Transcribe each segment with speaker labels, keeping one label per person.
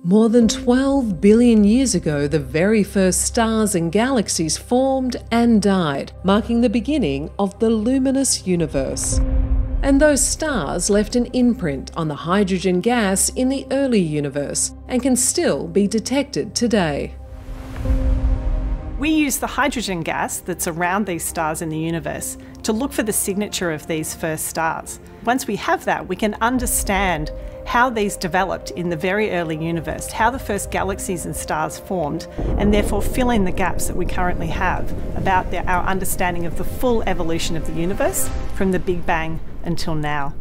Speaker 1: More than 12 billion years ago, the very first stars and galaxies formed and died, marking the beginning of the luminous universe. And those stars left an imprint on the hydrogen gas in the early universe and can still be detected today.
Speaker 2: We use the hydrogen gas that's around these stars in the universe to look for the signature of these first stars. Once we have that, we can understand how these developed in the very early universe, how the first galaxies and stars formed, and therefore fill in the gaps that we currently have about our understanding of the full evolution of the universe from the Big Bang until now.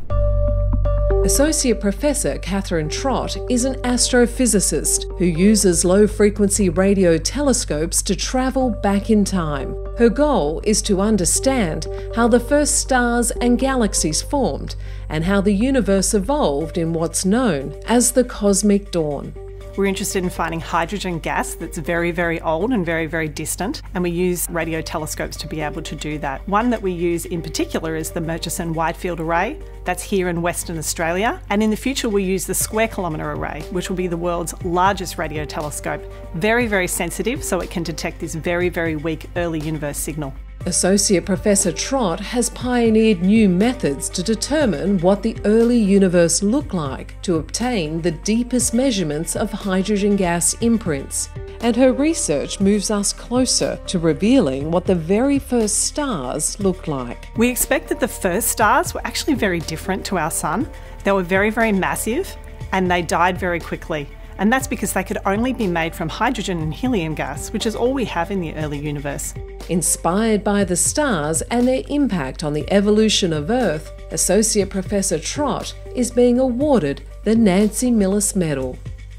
Speaker 1: Associate Professor Catherine Trott is an astrophysicist who uses low-frequency radio telescopes to travel back in time. Her goal is to understand how the first stars and galaxies formed and how the universe evolved in what's known as the cosmic dawn.
Speaker 2: We're interested in finding hydrogen gas that's very, very old and very, very distant, and we use radio telescopes to be able to do that. One that we use in particular is the Murchison Wide Field Array. That's here in Western Australia. And in the future, we'll use the Square Kilometre Array, which will be the world's largest radio telescope. Very, very sensitive, so it can detect this very, very weak early universe signal.
Speaker 1: Associate Professor Trott has pioneered new methods to determine what the early universe looked like to obtain the deepest measurements of hydrogen gas imprints. And her research moves us closer to revealing what the very first stars looked like.
Speaker 2: We expect that the first stars were actually very different to our Sun. They were very, very massive and they died very quickly. And that's because they could only be made from hydrogen and helium gas, which is all we have in the early universe.
Speaker 1: Inspired by the stars and their impact on the evolution of Earth, Associate Professor Trott is being awarded the Nancy Millis Medal.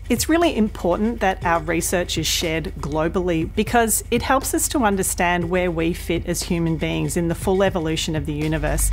Speaker 2: It's really important that our research is shared globally because it helps us to understand where we fit as human beings in the full evolution of the universe.